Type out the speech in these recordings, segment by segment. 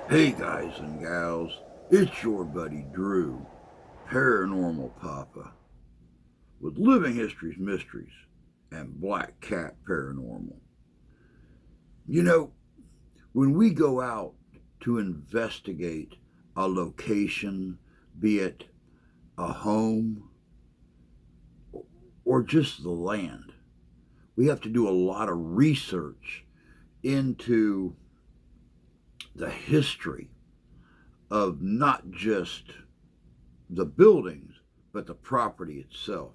Hey guys and gals, it's your buddy Drew, Paranormal Papa, with Living History's Mysteries and Black Cat Paranormal. You know, when we go out to investigate a location, be it a home or just the land, we have to do a lot of research into the history of not just the buildings, but the property itself.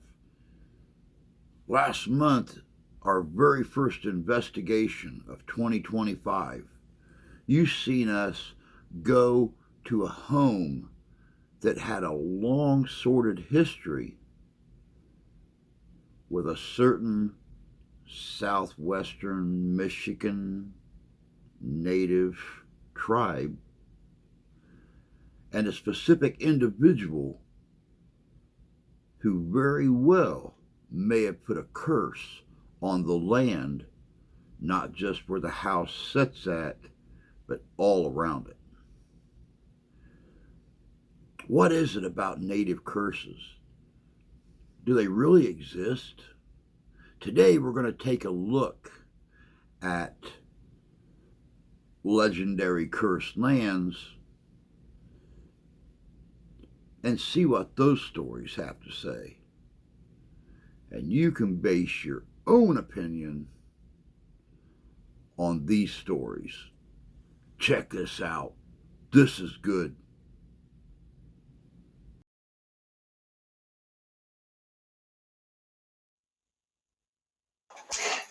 Last month, our very first investigation of 2025, you've seen us go to a home that had a long sordid history with a certain southwestern Michigan native tribe and a specific individual who very well may have put a curse on the land, not just where the house sits at, but all around it. What is it about native curses? Do they really exist? Today we're going to take a look at legendary cursed lands and see what those stories have to say. And you can base your own opinion on these stories. Check this out. This is good.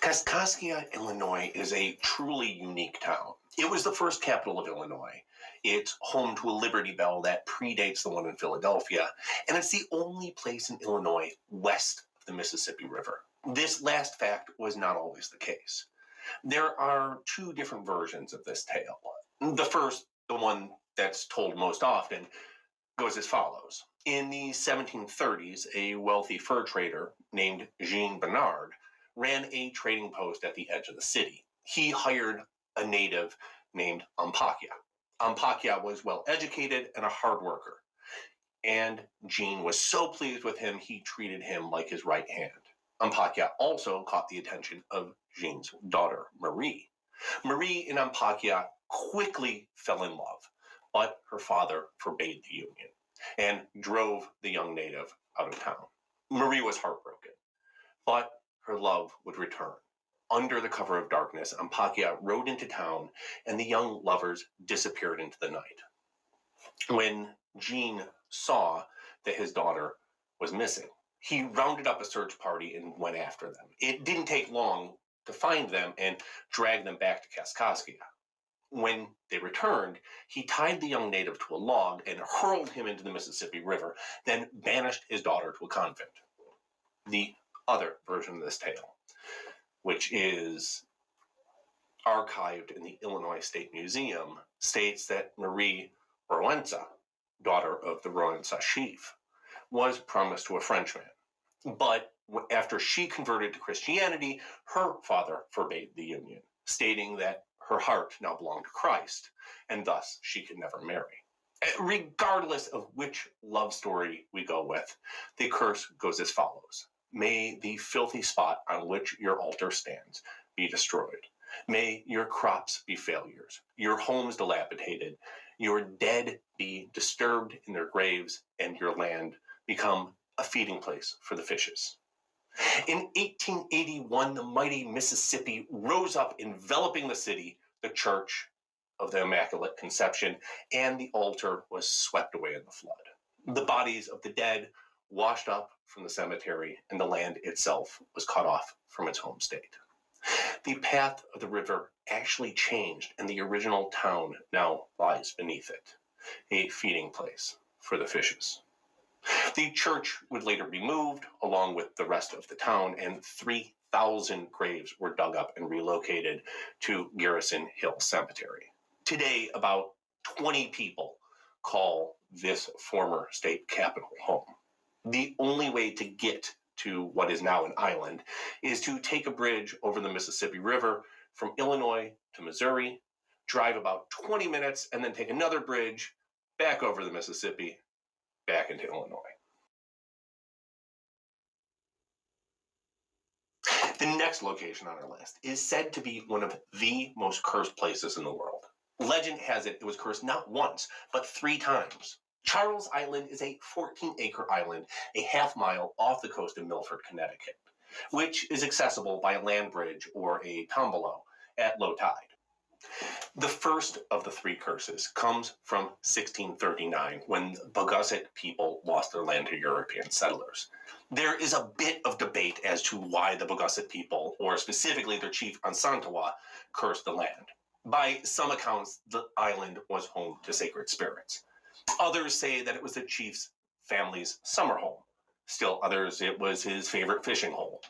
Kaskaskia, Illinois is a truly unique town. It was the first capital of Illinois. It's home to a Liberty Bell that predates the one in Philadelphia, and it's the only place in Illinois west of the Mississippi River. This last fact was not always the case. There are two different versions of this tale. The first, the one that's told most often, goes as follows. In the 1730s, a wealthy fur trader named Jean Bernard ran a trading post at the edge of the city. He hired a native named Ampakia. Ampakia was well educated and a hard worker. And Jean was so pleased with him, he treated him like his right hand. Ampakia also caught the attention of Jean's daughter, Marie. Marie and Ampakia quickly fell in love, but her father forbade the union and drove the young native out of town. Marie was heartbroken, but her love would return. Under the cover of darkness, Ampakia rode into town, and the young lovers disappeared into the night. When Jean saw that his daughter was missing, he rounded up a search party and went after them. It didn't take long to find them and drag them back to Kaskaskia. When they returned, he tied the young native to a log and hurled him into the Mississippi River, then banished his daughter to a convent. The other version of this tale, which is archived in the Illinois State Museum, states that Marie Roenza, daughter of the Roenza chief, was promised to a Frenchman. But after she converted to Christianity, her father forbade the union, stating that her heart now belonged to Christ, and thus she could never marry. Regardless of which love story we go with, the curse goes as follows. May the filthy spot on which your altar stands be destroyed. May your crops be failures, your homes dilapidated, your dead be disturbed in their graves, and your land become a feeding place for the fishes. In 1881, the mighty Mississippi rose up, enveloping the city, the Church of the Immaculate Conception, and the altar was swept away in the flood. The bodies of the dead washed up from the cemetery, and the land itself was cut off from its home state. The path of the river actually changed, and the original town now lies beneath it, a feeding place for the fishes. The church would later be moved along with the rest of the town, and 3,000 graves were dug up and relocated to Garrison Hill Cemetery. Today, about 20 people call this former state capital home. The only way to get to what is now an island is to take a bridge over the Mississippi River from Illinois to Missouri, drive about 20 minutes, and then take another bridge back over the Mississippi, back into Illinois. The next location on our list is said to be one of the most cursed places in the world. Legend has it was cursed not once, but 3 times. Charles Island is a 14-acre island a half-mile off the coast of Milford, Connecticut, which is accessible by a land bridge or a tombolo at low tide. The first of the 3 curses comes from 1639, when the Pagusset people lost their land to European settlers. There is a bit of debate as to why the Pagusset people, or specifically their chief Ansantawa, cursed the land. By some accounts, the island was home to sacred spirits. Others say that it was the chief's family's summer home. Still others, it was his favorite fishing hole.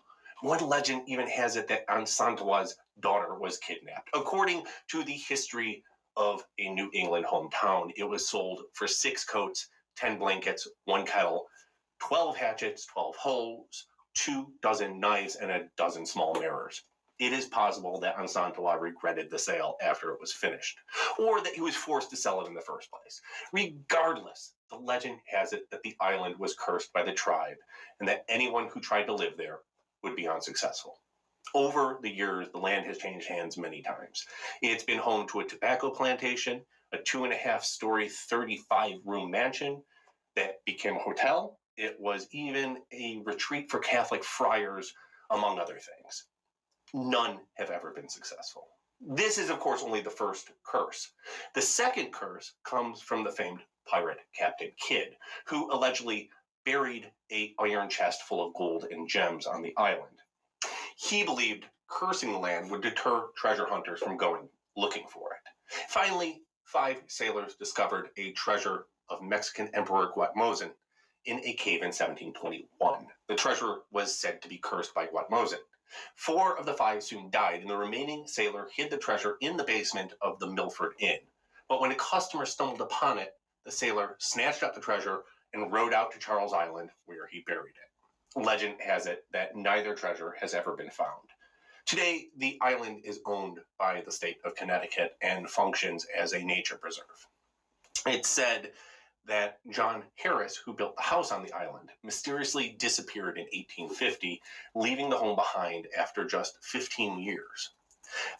One legend even has it that Ansantawa's daughter was kidnapped. According to the history of a New England hometown, it was sold for 6 coats, 10 blankets, 1 kettle, 12 hatchets, 12 hoes, 2 dozen knives, and a dozen small mirrors. It is possible that Ansantawa regretted the sale after it was finished, or that he was forced to sell it in the first place. Regardless, the legend has it that the island was cursed by the tribe, and that anyone who tried to live there would be unsuccessful. Over the years, the land has changed hands many times. It's been home to a tobacco plantation, a 2.5-story, 35-room mansion that became a hotel. It was even a retreat for Catholic friars, among other things. None have ever been successful. This is, of course, only the first curse. The second curse comes from the famed pirate Captain Kidd, who allegedly buried an iron chest full of gold and gems on the island. He believed cursing the land would deter treasure hunters from going looking for it. Finally, 5 sailors discovered a treasure of Mexican Emperor Guatmosin in a cave in 1721. The treasure was said to be cursed by Guatmosin. 4 of the 5 soon died, and the remaining sailor hid the treasure in the basement of the Milford Inn. But when a customer stumbled upon it, the sailor snatched up the treasure and rowed out to Charles Island, where he buried it. Legend has it that neither treasure has ever been found. Today, the island is owned by the state of Connecticut and functions as a nature preserve. It's said that John Harris, who built the house on the island, mysteriously disappeared in 1850, leaving the home behind after just 15 years.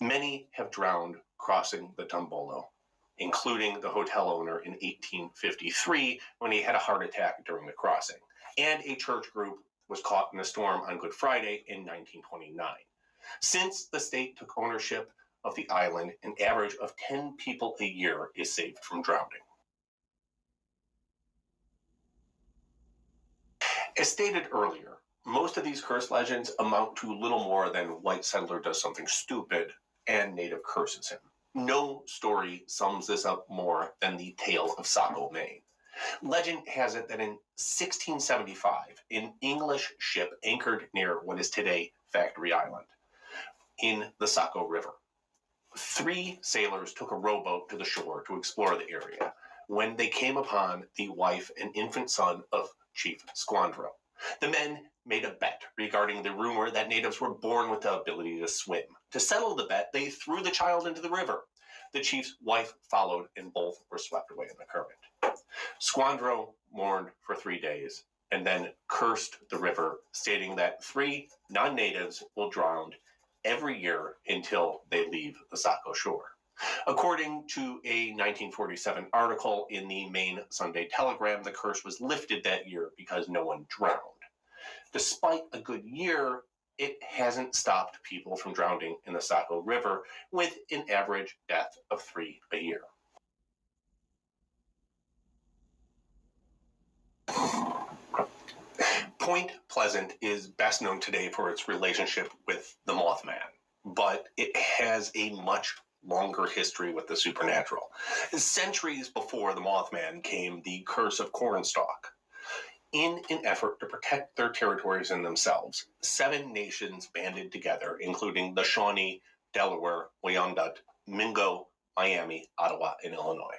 Many have drowned crossing the Tombolo, including the hotel owner in 1853 when he had a heart attack during the crossing, and a church group was caught in a storm on Good Friday in 1929. Since the state took ownership of the island, an average of 10 people a year is saved from drowning. As stated earlier, most of these curse legends amount to little more than white settler does something stupid and native curses him. No story sums this up more than the tale of Saco, Maine. Legend has it that in 1675, an English ship anchored near what is today Factory Island in the Saco River. 3 sailors took a rowboat to the shore to explore the area when they came upon the wife and infant son of Chief Squandro. The men made a bet regarding the rumor that natives were born with the ability to swim. To settle the bet, they threw the child into the river. The chief's wife followed, and both were swept away in the current. Squandro mourned for 3 days and then cursed the river, stating that 3 non-natives will drown every year until they leave the Saco shore. According to a 1947 article in the Maine Sunday Telegram, the curse was lifted that year because no one drowned. Despite a good year, it hasn't stopped people from drowning in the Saco River, with an average death of 3 a year. Point Pleasant is best known today for its relationship with the Mothman, but it has a much longer history with the supernatural. Centuries before the Mothman came the curse of Cornstalk. In an effort to protect their territories and themselves, 7 nations banded together, including the Shawnee, Delaware, Wyandot, Mingo, Miami, Ottawa, and Illinois.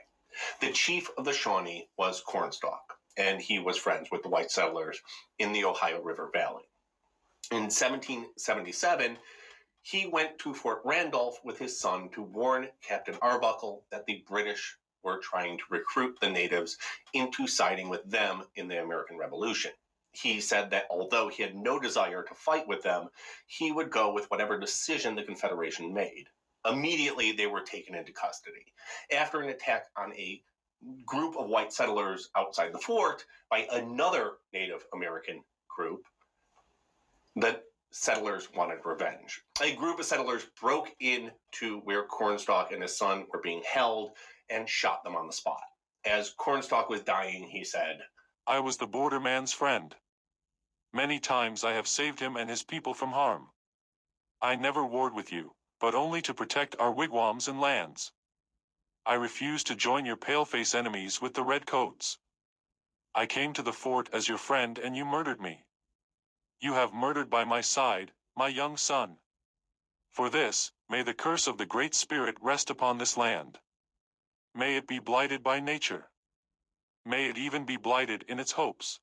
The chief of the Shawnee was Cornstalk, and he was friends with the white settlers in the Ohio River Valley. In 1777, He went to Fort Randolph with his son to warn Captain Arbuckle that the British were trying to recruit the natives into siding with them in the American Revolution. He said that although he had no desire to fight with them, he would go with whatever decision the Confederation made. Immediately, they were taken into custody. After an attack on a group of white settlers outside the fort by another Native American group, the settlers wanted revenge. A group of settlers broke into where Cornstalk and his son were being held and shot them on the spot. As Cornstalk was dying, he said, "I was the borderman's friend. Many times I have saved him and his people from harm. I never warred with you, but only to protect our wigwams and lands. I refused to join your paleface enemies with the redcoats. I came to the fort as your friend and you murdered me. You have murdered by my side, my young son. For this, may the curse of the Great Spirit rest upon this land. May it be blighted by nature. May it even be blighted in its hopes.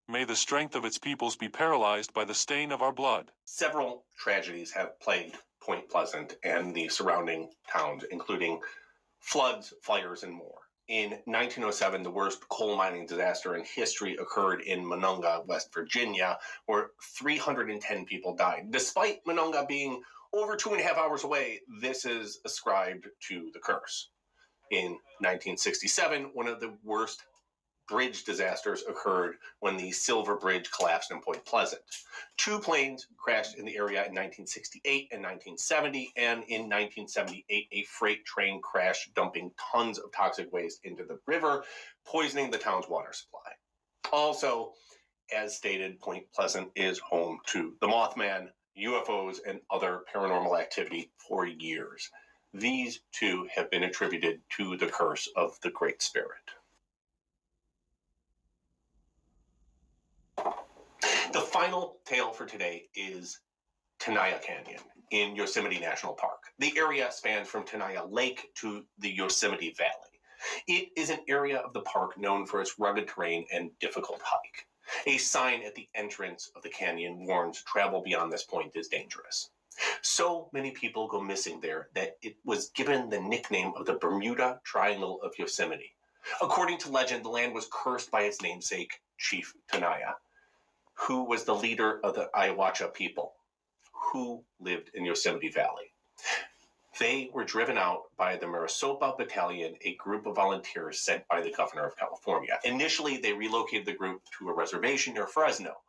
May the strength of its peoples be paralyzed by the stain of our blood." Several tragedies have plagued Point Pleasant and the surrounding towns, including floods, fires, and more. In 1907, the worst coal mining disaster in history occurred in Monongah, West Virginia, where 310 people died. Despite Monongah being over 2.5 hours away, this is ascribed to the curse. In 1967, one of the worst bridge disasters occurred when the Silver Bridge collapsed in Point Pleasant. 2 planes crashed in the area in 1968 and 1970, and in 1978, a freight train crashed, dumping tons of toxic waste into the river, poisoning the town's water supply. Also, as stated, Point Pleasant is home to the Mothman, UFOs, and other paranormal activity for years. These too have been attributed to the curse of the Great Spirit. The final tale for today is Tenaya Canyon in Yosemite National Park. The area spans from Tenaya Lake to the Yosemite Valley. It is an area of the park known for its rugged terrain and difficult hike. A sign at the entrance of the canyon warns travel beyond this point is dangerous. So many people go missing there that it was given the nickname of the Bermuda Triangle of Yosemite. According to legend, the land was cursed by its namesake, Chief Tenaya, who was the leader of the Ayahuasca people, who lived in Yosemite Valley. They were driven out by the Marisopa Battalion, a group of volunteers sent by the governor of California. Initially, they relocated the group to a reservation near Fresno.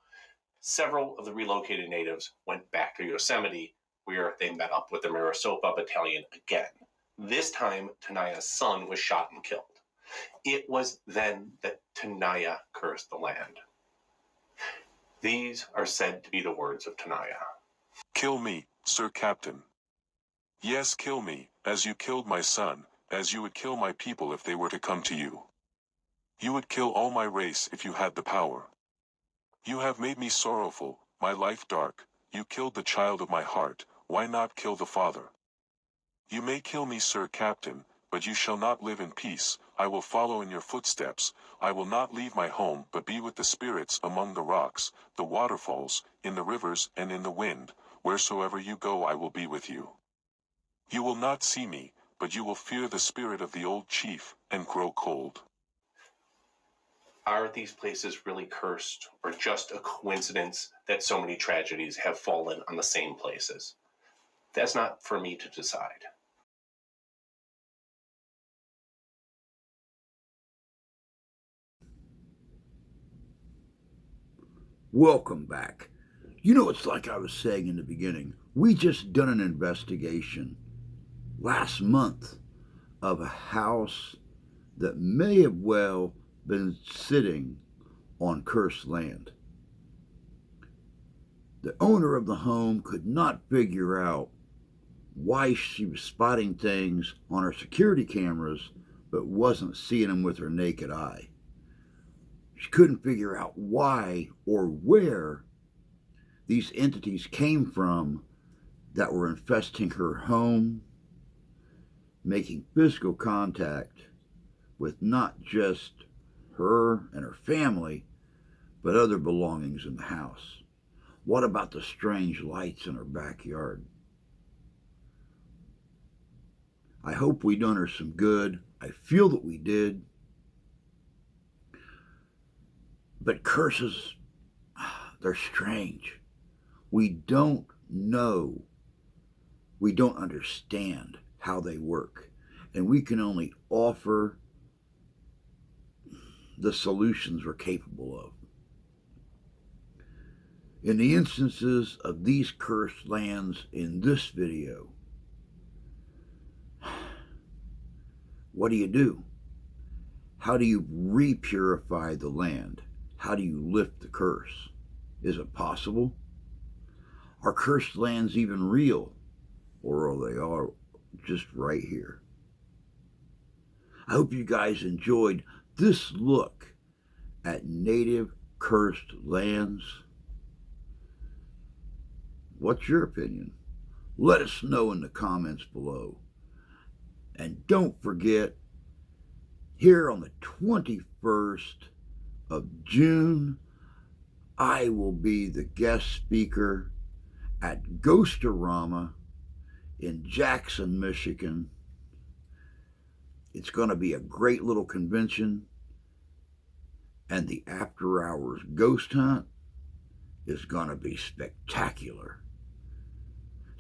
Several of the relocated natives went back to Yosemite, where they met up with the Marisopa Battalion again. This time, Tenaya's son was shot and killed. It was then that Tenaya cursed the land. These are said to be the words of Tenaya. "Kill me, Sir Captain. Yes, kill me, as you killed my son, as you would kill my people if they were to come to you. You would kill all my race if you had the power. You have made me sorrowful, my life dark. You killed the child of my heart, why not kill the father? You may kill me, Sir Captain, but you shall not live in peace. I will follow in your footsteps. I will not leave my home, but be with the spirits among the rocks, the waterfalls, in the rivers and in the wind. Wheresoever you go, I will be with you. You will not see me, but you will fear the spirit of the old chief, and grow cold." Are these places really cursed, or just a coincidence that so many tragedies have fallen on the same places? That's not for me to decide. Welcome back. You know, it's like I was saying in the beginning. We just done an investigation last month of a house that may have well been sitting on cursed land. The owner of the home could not figure out why she was spotting things on her security cameras but wasn't seeing them with her naked eye. She couldn't figure out why or where these entities came from that were infesting her home, making physical contact with not just her and her family, but other belongings in the house. What about the strange lights in her backyard? I hope we done her some good. I feel that we did. But curses, they're strange. We don't know. We don't understand how they work. And we can only offer the solutions we're capable of. In the instances of these cursed lands in this video, what do? How do you repurify the land? How do you lift the curse? Is it possible? Are cursed lands even real? Or are they all just right here? I hope you guys enjoyed this look at native cursed lands. What's your opinion? Let us know in the comments below. And don't forget, here on the 21st of June, I will be the guest speaker at Ghostorama in Jackson, Michigan. It's going to be a great little convention, and the after hours ghost hunt is going to be spectacular.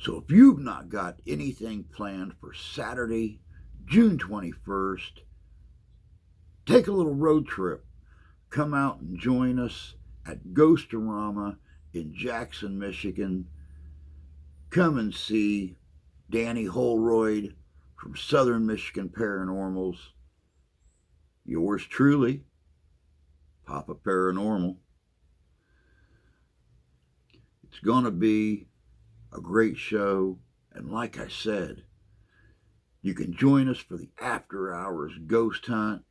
So if you've not got anything planned for Saturday, June 21st, take a little road trip. Come out and join us at Ghostorama in Jackson, Michigan. Come and see Danny Holroyd from Southern Michigan Paranormals. Yours truly, Papa Paranormal. It's going to be a great show. And like I said, you can join us for the after hours ghost hunt,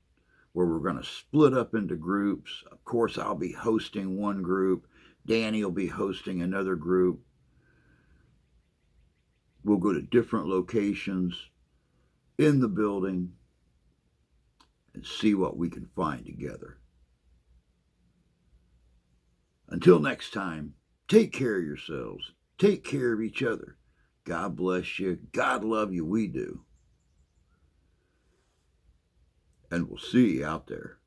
where we're going to split up into groups. Of course, I'll be hosting one group. Danny will be hosting another group. We'll go to different locations in the building and see what we can find together. Until next time, take care of yourselves. Take care of each other. God bless you. God love you. We do. And we'll see you out there.